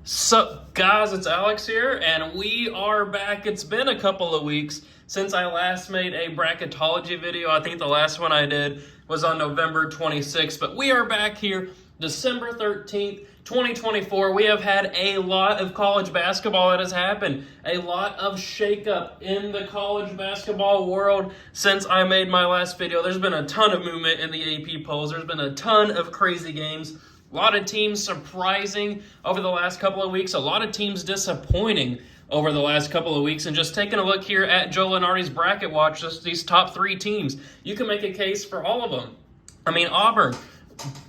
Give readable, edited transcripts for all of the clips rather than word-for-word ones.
Sup guys, it's Alex here, and we are back. It's been a couple of weeks since I last made a bracketology video. I think the last one I did was on November 26th, but we are back here December 13th, 2024. We have had a lot of college basketball that has happened. A lot of shakeup in the college basketball world since I made my last video. There's been a ton of movement in the AP polls. There's been a ton of crazy games. A lot of teams surprising over the last couple of weeks. A lot of teams disappointing over the last couple of weeks. And just taking a look here at Joe Lunardi's bracket watch, just these top three teams, you can make a case for all of them. I mean, Auburn,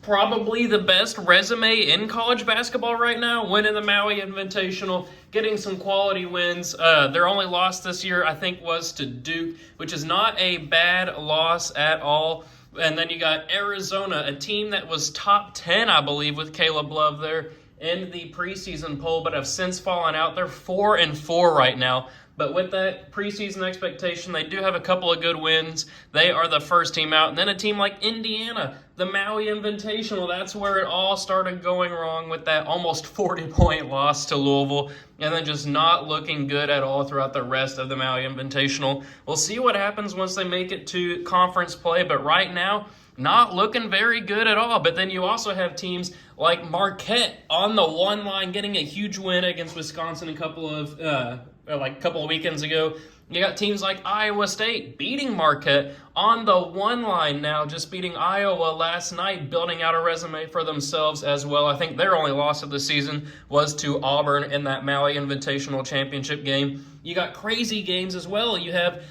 probably the best resume in college basketball right now, winning the Maui Invitational, getting some quality wins. Their only loss this year, I think, was to Duke, which is not a bad loss at all. And then you got Arizona, a team that was top 10, I believe, with Caleb Love there in the preseason poll, but have since fallen out. They're 4-4 right now. But with that preseason expectation, they do have a couple of good wins. They are the first team out. And then a team like Indiana, the Maui Invitational, that's where it all started going wrong with that almost 40-point loss to Louisville. And then just not looking good at all throughout the rest of the Maui Invitational. We'll see what happens once they make it to conference play. But right now, not looking very good at all. But then you also have teams like Marquette on the one line getting a huge win against Wisconsin a couple of weekends ago. You got teams like Iowa State beating Marquette on the one line now, just beating Iowa last night, building out a resume for themselves as well. I think their only loss of the season was to Auburn in that Maui Invitational Championship game. You got crazy games as well. You have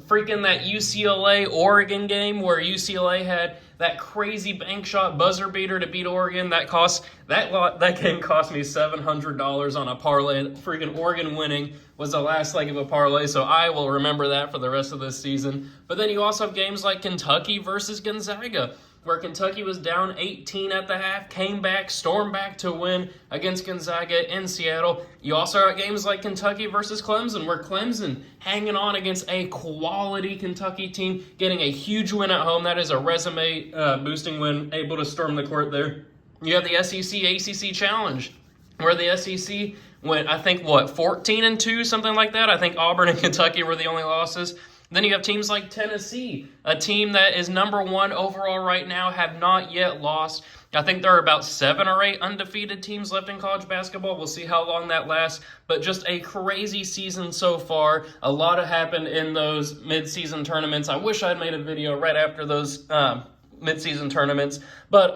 freaking that UCLA-Oregon game where UCLA had that crazy bank shot buzzer beater to beat Oregon. That game cost me $700 on a parlay. Freaking Oregon winning was the last leg of a parlay, so I will remember that for the rest of this season. But then you also have games like Kentucky versus Gonzaga, where Kentucky was down 18 at the half, came back, stormed back to win against Gonzaga in Seattle. You also have games like Kentucky versus Clemson, where Clemson hanging on against a quality Kentucky team, getting a huge win at home. That is a resume boosting win, able to storm the court there. You have the SEC-ACC Challenge, where the SEC went, 14-2, something like that. I think Auburn and Kentucky were the only losses. Then you have teams like Tennessee, a team that is number one overall right now, have not yet lost. I think there are about 7 or 8 undefeated teams left in college basketball. We'll see how long that lasts, but just a crazy season so far. A lot have happened in those midseason tournaments. I wish I'd made a video right after those midseason tournaments, but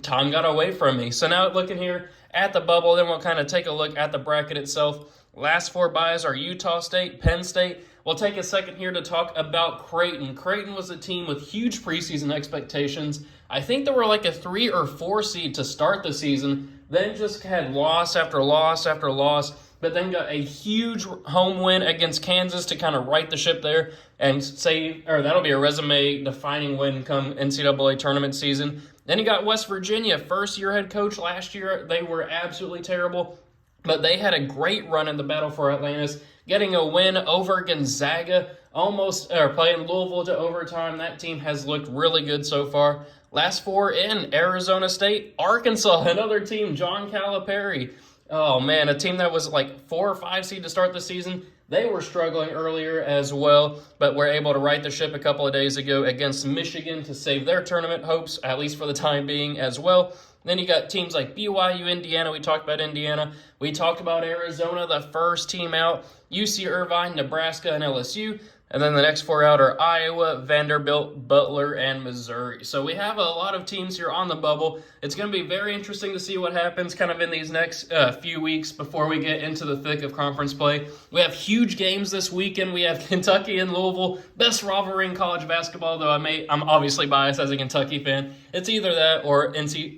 time got away from me. So now looking here at the bubble, then we'll kind of take a look at the bracket itself. Last 4 buys are Utah State, Penn State. We'll take a second here to talk about Creighton. Creighton was a team with huge preseason expectations. I think they were like a 3 or 4 seed to start the season, then just had loss after loss after loss, but then got a huge home win against Kansas to kind of right the ship there and that'll be a resume-defining win come NCAA tournament season. Then you got West Virginia, first-year head coach last year. They were absolutely terrible, but they had a great run in the Battle for Atlantis, getting a win over Gonzaga, playing Louisville to overtime. That team has looked really good so far. Last 4 in, Arizona State, Arkansas, another team, John Calipari. Oh man, a team that was like 4 or 5 seed to start the season. They were struggling earlier as well, but were able to right the ship a couple of days ago against Michigan to save their tournament hopes, at least for the time being as well. Then you got teams like BYU, Indiana. We talked about Indiana. We talked about Arizona, the first team out. UC Irvine, Nebraska, and LSU. And then the next 4 out are Iowa, Vanderbilt, Butler, and Missouri. So we have a lot of teams here on the bubble. It's going to be very interesting to see what happens kind of in these next few weeks before we get into the thick of conference play. We have huge games this weekend. We have Kentucky and Louisville, best rivalry in college basketball, though I'm obviously biased as a Kentucky fan. It's either that or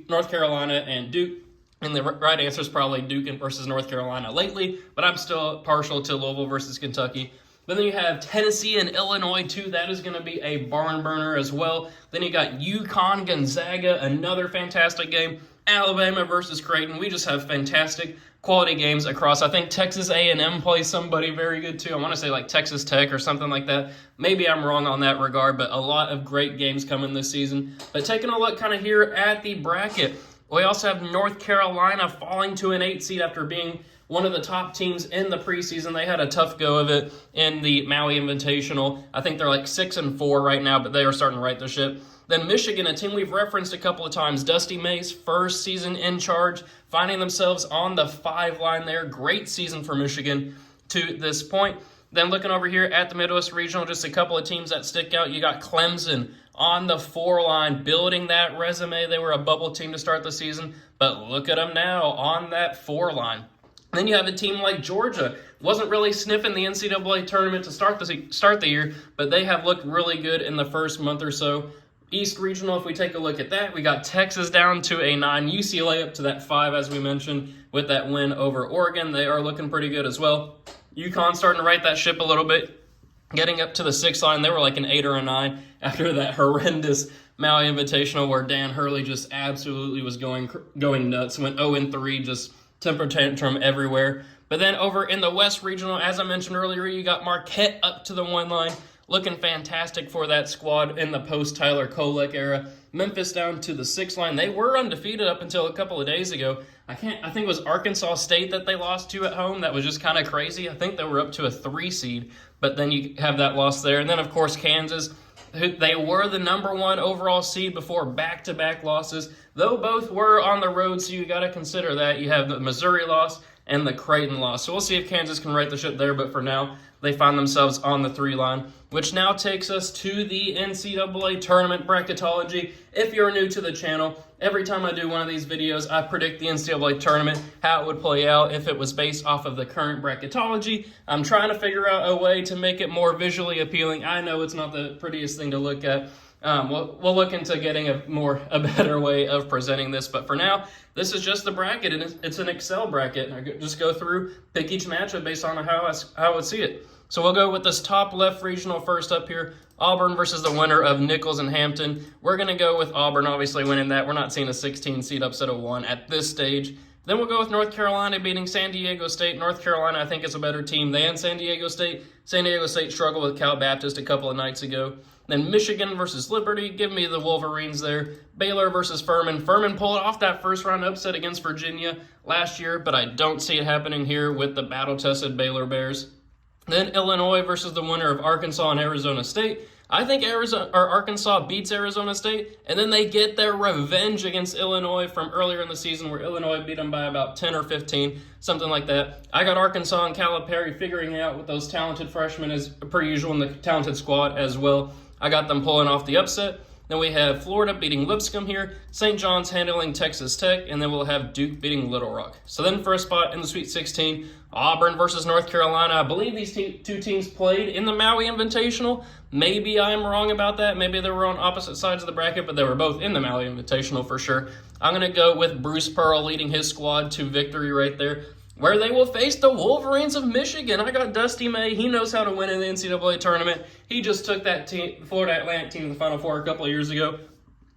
North Carolina and Duke. And the right answer is probably Duke versus North Carolina lately, but I'm still partial to Louisville versus Kentucky. But then you have Tennessee and Illinois, too. That is going to be a barn burner as well. Then you got UConn, Gonzaga, another fantastic game. Alabama versus Creighton. We just have fantastic quality games across. I think Texas A&M plays somebody very good, too. I want to say like Texas Tech or something like that. Maybe I'm wrong on that regard, but a lot of great games coming this season. But taking a look kind of here at the bracket, We also have North Carolina falling to an 8 seed after being one of the top teams in the preseason. They had a tough go of it in the Maui Invitational. I think they're like 6-4 right now, but they are starting to right the ship. Then Michigan, a team we've referenced a couple of times. Dusty May's first season in charge, finding themselves on the 5 line there. Great season for Michigan to this point. Then looking over here at the Midwest Regional, just a couple of teams that stick out. You got Clemson on the 4 line, building that resume. They were a bubble team to start the season, but look at them now on that 4 line. Then you have a team like Georgia. Wasn't really sniffing the NCAA tournament to start the year, but they have looked really good in the first month or so. East Regional, if we take a look at that, we got Texas down to a 9, UCLA up to that 5, as we mentioned, with that win over Oregon. They are looking pretty good as well. UConn starting to right that ship a little bit, getting up to the 6 line. They were like an 8 or a 9 after that horrendous Maui Invitational where Dan Hurley just absolutely was going nuts. Went 0-3, just temper tantrum everywhere. But then over in the West Regional, as I mentioned earlier, you got Marquette up to the 1 line. Looking fantastic for that squad in the post-Tyler Kolek era. Memphis down to the 6 line. They were undefeated up until a couple of days ago. I think it was Arkansas State that they lost to at home. That was just kind of crazy. I think they were up to a 3 seed, but then you have that loss there. And then, of course, Kansas. They were the number 1 overall seed before back-to-back losses, though both were on the road, so you got to consider that. You have the Missouri loss and the Creighton loss. So we'll see if Kansas can right the ship there, but for now, they find themselves on the 3 line, which now takes us to the NCAA tournament bracketology. If you're new to the channel, every time I do one of these videos, I predict the NCAA tournament, how it would play out if it was based off of the current bracketology. I'm trying to figure out a way to make it more visually appealing. I know it's not the prettiest thing to look at. We'll look into getting a better way of presenting this, but for now, this is just the bracket, and it's an Excel bracket. I just go through, pick each matchup based on how I would see it. So we'll go with this top left regional first up here. Auburn versus the winner of Nichols and Hampton. We're going to go with Auburn obviously winning that. We're not seeing a 16 seed upset of 1 at this stage. Then we'll go with North Carolina beating San Diego State. North Carolina, I think, is a better team than San Diego State. San Diego State struggled with Cal Baptist a couple of nights ago. Then Michigan versus Liberty. Give me the Wolverines there. Baylor versus Furman. Furman pulled off that first-round upset against Virginia last year, but I don't see it happening here with the battle-tested Baylor Bears. Then Illinois versus the winner of Arkansas and Arizona State. I think Arkansas beats Arizona State, and then they get their revenge against Illinois from earlier in the season where Illinois beat them by about 10 or 15, something like that. I got Arkansas and Calipari figuring out with those talented freshmen as per usual in the talented squad as well. I got them pulling off the upset. Then we have Florida beating Lipscomb here, St. John's handling Texas Tech, and then we'll have Duke beating Little Rock. So then first spot in the Sweet 16, Auburn versus North Carolina. I believe these two teams played in the Maui Invitational. Maybe I'm wrong about that. Maybe they were on opposite sides of the bracket, but they were both in the Maui Invitational for sure. I'm going to go with Bruce Pearl leading his squad to victory right there, where they will face the Wolverines of Michigan. I got Dusty May. He knows how to win in the NCAA tournament. He just took that team, Florida Atlantic team to the Final Four a couple of years ago.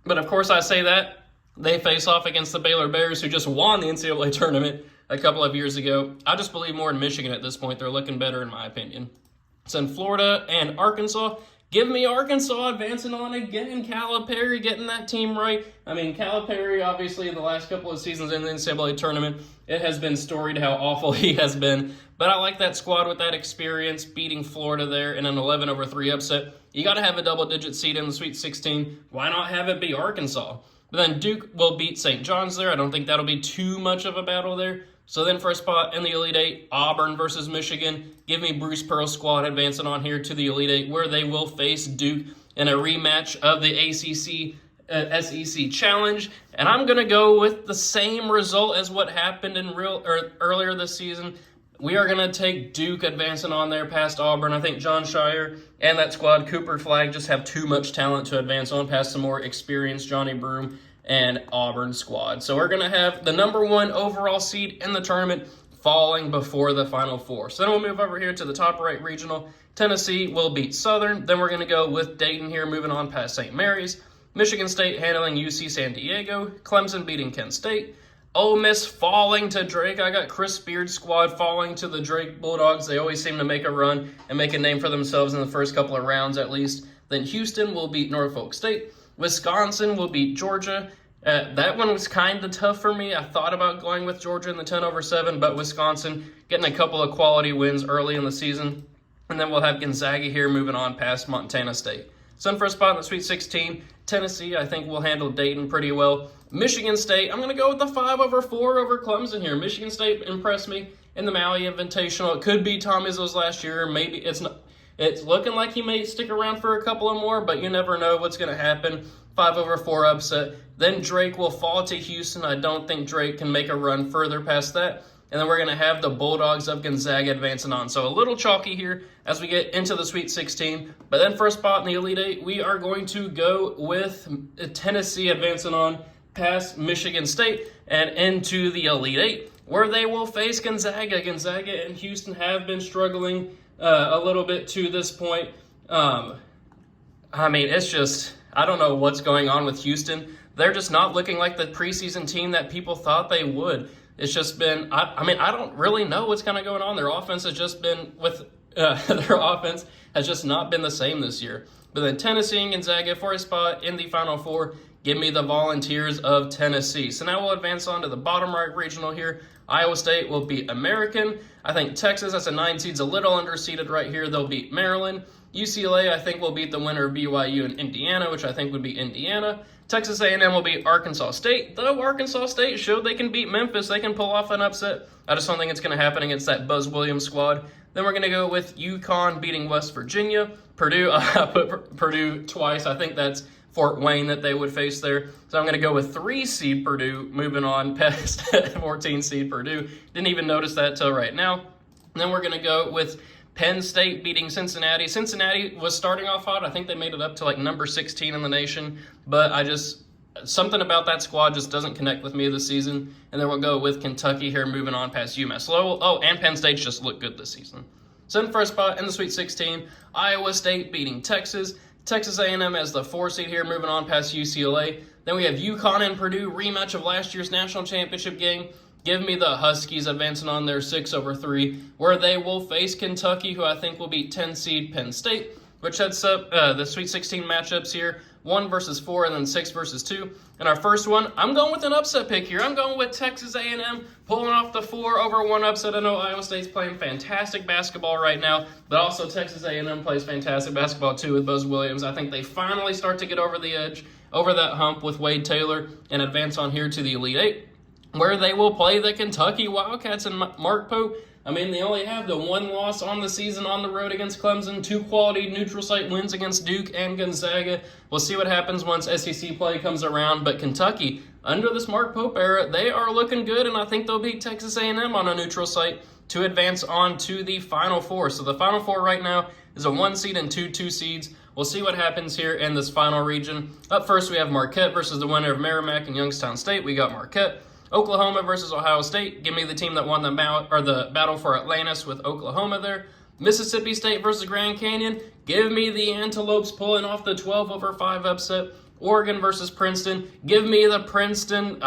But of course I say that. They face off against the Baylor Bears, who just won the NCAA tournament a couple of years ago. I just believe more in Michigan at this point. They're looking better in my opinion. So in Florida and Arkansas, give me Arkansas advancing on again. Calipari getting that team right. I mean, Calipari, obviously, in the last couple of seasons in the NCAA tournament, it has been storied how awful he has been. But I like that squad with that experience, beating Florida there in an 11-3 upset. You got to have a double-digit seed in the Sweet 16. Why not have it be Arkansas? But then Duke will beat St. John's there. I don't think that'll be too much of a battle there. So then first spot in the Elite Eight, Auburn versus Michigan. Give me Bruce Pearl's squad advancing on here to the Elite Eight, where they will face Duke in a rematch of the ACC SEC Challenge. And I'm going to go with the same result as what happened in earlier this season. We are going to take Duke advancing on there past Auburn. I think John Shire and that squad, Cooper Flagg, just have too much talent to advance on past some more experienced Johnny Broome and Auburn squad. So we're going to have the number 1 overall seed in the tournament falling before the Final Four. So then we'll move over here to the top right regional. Tennessee will beat Southern. Then we're going to go with Dayton here, moving on past St. Mary's. Michigan State handling UC San Diego. Clemson beating Kent State. Ole Miss falling to Drake. I got Chris Beard's squad falling to the Drake Bulldogs. They always seem to make a run and make a name for themselves in the first couple of rounds at least. Then Houston will beat Norfolk State. Wisconsin will beat Georgia. That one was kind of tough for me. I thought about going with Georgia in the 10/7, but Wisconsin getting a couple of quality wins early in the season. And then we'll have Gonzaga here moving on past Montana State. So in first spot in the Sweet 16, Tennessee, I think will handle Dayton pretty well. Michigan State, I'm going to go with the 5/4 over Clemson here. Michigan State impressed me in the Maui Invitational. It could be Tom Izzo's last year. Maybe it's not. It's looking like he may stick around for a couple of more, but you never know what's going to happen. 5/4 upset. Then Drake will fall to Houston. I don't think Drake can make a run further past that. And then we're going to have the Bulldogs of Gonzaga advancing on. So a little chalky here as we get into the Sweet 16. But then first spot in the Elite Eight, we are going to go with Tennessee advancing on past Michigan State and into the Elite Eight, where they will face Gonzaga. Gonzaga and Houston have been struggling a little bit to this point. It's just, I don't know what's going on with Houston. They're just not looking like the preseason team that people thought they would. It's just been, I don't really know what's kind of going on. Their offense has just been their offense has just not been the same this year. But then Tennessee and Gonzaga for a spot in the Final Four. Give me the Volunteers of Tennessee. So now we'll advance on to the bottom right regional here. Iowa State will beat American. I think Texas, as a 9 seed's a little underseeded right here. They'll beat Maryland. UCLA, I think, will beat the winner of BYU and Indiana, which I think would be Indiana. Texas A&M will beat Arkansas State. Though Arkansas State showed they can beat Memphis, they can pull off an upset. I just don't think it's going to happen against that Buzz Williams squad. Then we're going to go with UConn beating West Virginia. Purdue, I put Purdue twice. I think that's Fort Wayne that they would face there. So I'm going to go with 3 seed Purdue, moving on past 14 seed Purdue. Didn't even notice that till right now. And then we're going to go with Penn State beating Cincinnati. Cincinnati was starting off hot. I think they made it up to like number 16 in the nation. But something about that squad just doesn't connect with me this season. And then we'll go with Kentucky here, moving on past UMass Lowell. Oh, and Penn State just looked good this season. So in first spot in the Sweet 16, Iowa State beating Texas. Texas A&M as the 4 seed here, moving on past UCLA. Then we have UConn and Purdue, rematch of last year's national championship game. Give me the Huskies advancing on their 6/3, where they will face Kentucky, who I think will beat 10 seed Penn State, which sets up the Sweet 16 matchups here, 1 versus 4 and then 6 versus 2. And our first one, I'm going with an upset pick here. I'm going with Texas A&M pulling off the 4/1 upset. I know Iowa State's playing fantastic basketball right now, but also Texas A&M plays fantastic basketball too with Buzz Williams. I think they finally start to get over the edge, over that hump with Wade Taylor, and advance on here to the Elite Eight, where they will play the Kentucky Wildcats and Mark Pope. They only have the 1 loss on the season on the road against Clemson, 2 quality neutral site wins against Duke and Gonzaga. We'll see what happens once SEC play comes around, but Kentucky, under this Mark Pope era, they are looking good, and I think they'll beat Texas A&M on a neutral site to advance on to the Final Four. So the Final Four right now is a 1 seed and 2 seeds. We'll see what happens here in this final region. Up first, we have Marquette versus the winner of Merrimack and Youngstown State. We got Marquette. Oklahoma versus Ohio State. Give me the team that won the battle for Atlantis with Oklahoma there. Mississippi State versus Grand Canyon. Give me the Antelopes pulling off the 12/5 upset. Oregon versus Princeton. Give me the Princeton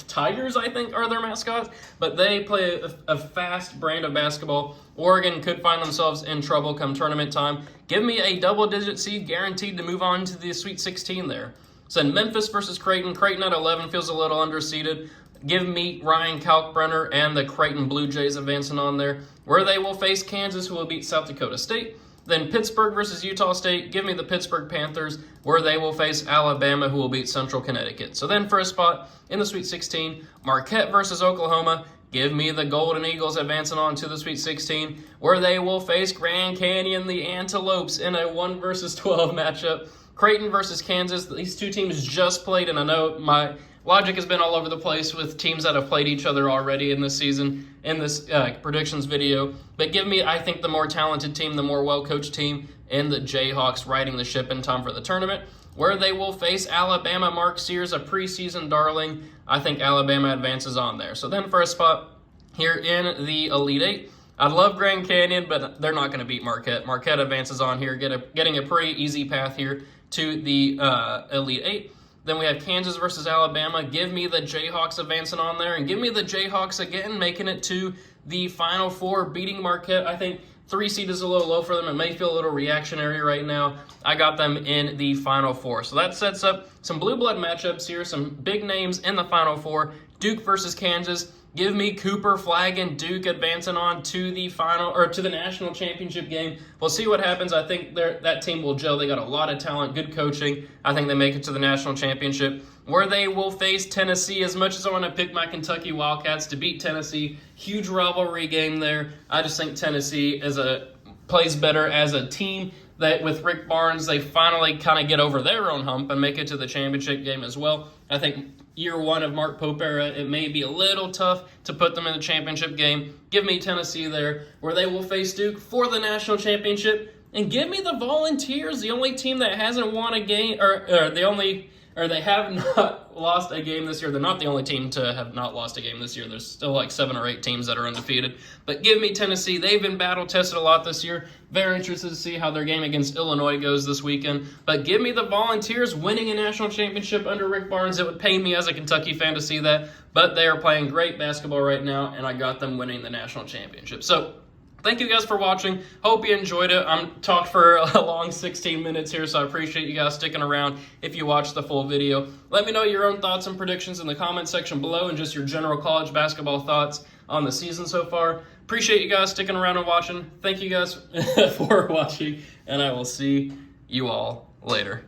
Tigers, I think, are their mascots. But they play a fast brand of basketball. Oregon could find themselves in trouble come tournament time. Give me a double-digit seed guaranteed to move on to the Sweet 16 there. So Memphis versus Creighton. Creighton at 11 feels a little underseeded. Give me Ryan Kalkbrenner and the Creighton Blue Jays advancing on there, where they will face Kansas, who will beat South Dakota State. Then Pittsburgh versus Utah State. Give me the Pittsburgh Panthers, where they will face Alabama, who will beat Central Connecticut. So then for a spot in the Sweet 16, Marquette versus Oklahoma. Give me the Golden Eagles advancing on to the Sweet 16, where they will face Grand Canyon, the Antelopes, in a 1 versus 12 matchup. Creighton versus Kansas. These 2 teams just played, and I know my logic has been all over the place with teams that have played each other already in this season, in this predictions video. But give me, I think, the more talented team, the more well-coached team, and the Jayhawks riding the ship in time for the tournament, where they will face Alabama. Mark Sears, a preseason darling. I think Alabama advances on there. So then for a spot here in the Elite Eight, I'd love Grand Canyon, but they're not going to beat Marquette. Marquette advances on here, getting a pretty easy path here to the Elite Eight. Then we have Kansas versus Alabama. Give me the Jayhawks advancing on there, and give me the Jayhawks again, making it to the Final Four, beating Marquette. I think 3 seed is a little low for them. It may feel a little reactionary right now. I got them in the Final Four. So that sets up some blue blood matchups here, some big names in the Final Four. Duke versus Kansas. Give me Cooper, Flag, and Duke advancing on to the final or to the national championship game. We'll see what happens. I think that team will gel. They got a lot of talent, good coaching. I think they make it to the national championship, where they will face Tennessee. As much as I want to pick my Kentucky Wildcats to beat Tennessee, huge rivalry game there. I just think Tennessee plays better as a team. That with Rick Barnes, they finally kind of get over their own hump and make it to the championship game as well. I think year one of Mark Pope era, it may be a little tough to put them in the championship game. Give me Tennessee there, where they will face Duke for the national championship. And give me the Volunteers, the only team that hasn't won a game, they have not lost a game this year. They're not the only team to have not lost a game this year. There's still like 7 or 8 teams that are undefeated. But give me Tennessee. They've been battle-tested a lot this year. Very interested to see how their game against Illinois goes this weekend. But give me the Volunteers winning a national championship under Rick Barnes. It would pain me as a Kentucky fan to see that. But they are playing great basketball right now, and I got them winning the national championship. So thank you guys for watching. Hope you enjoyed it. I'm talked for a long 16 minutes here, so I appreciate you guys sticking around if you watched the full video. Let me know your own thoughts and predictions in the comment section below and just your general college basketball thoughts on the season so far. Appreciate you guys sticking around and watching. Thank you guys for watching, and I will see you all later.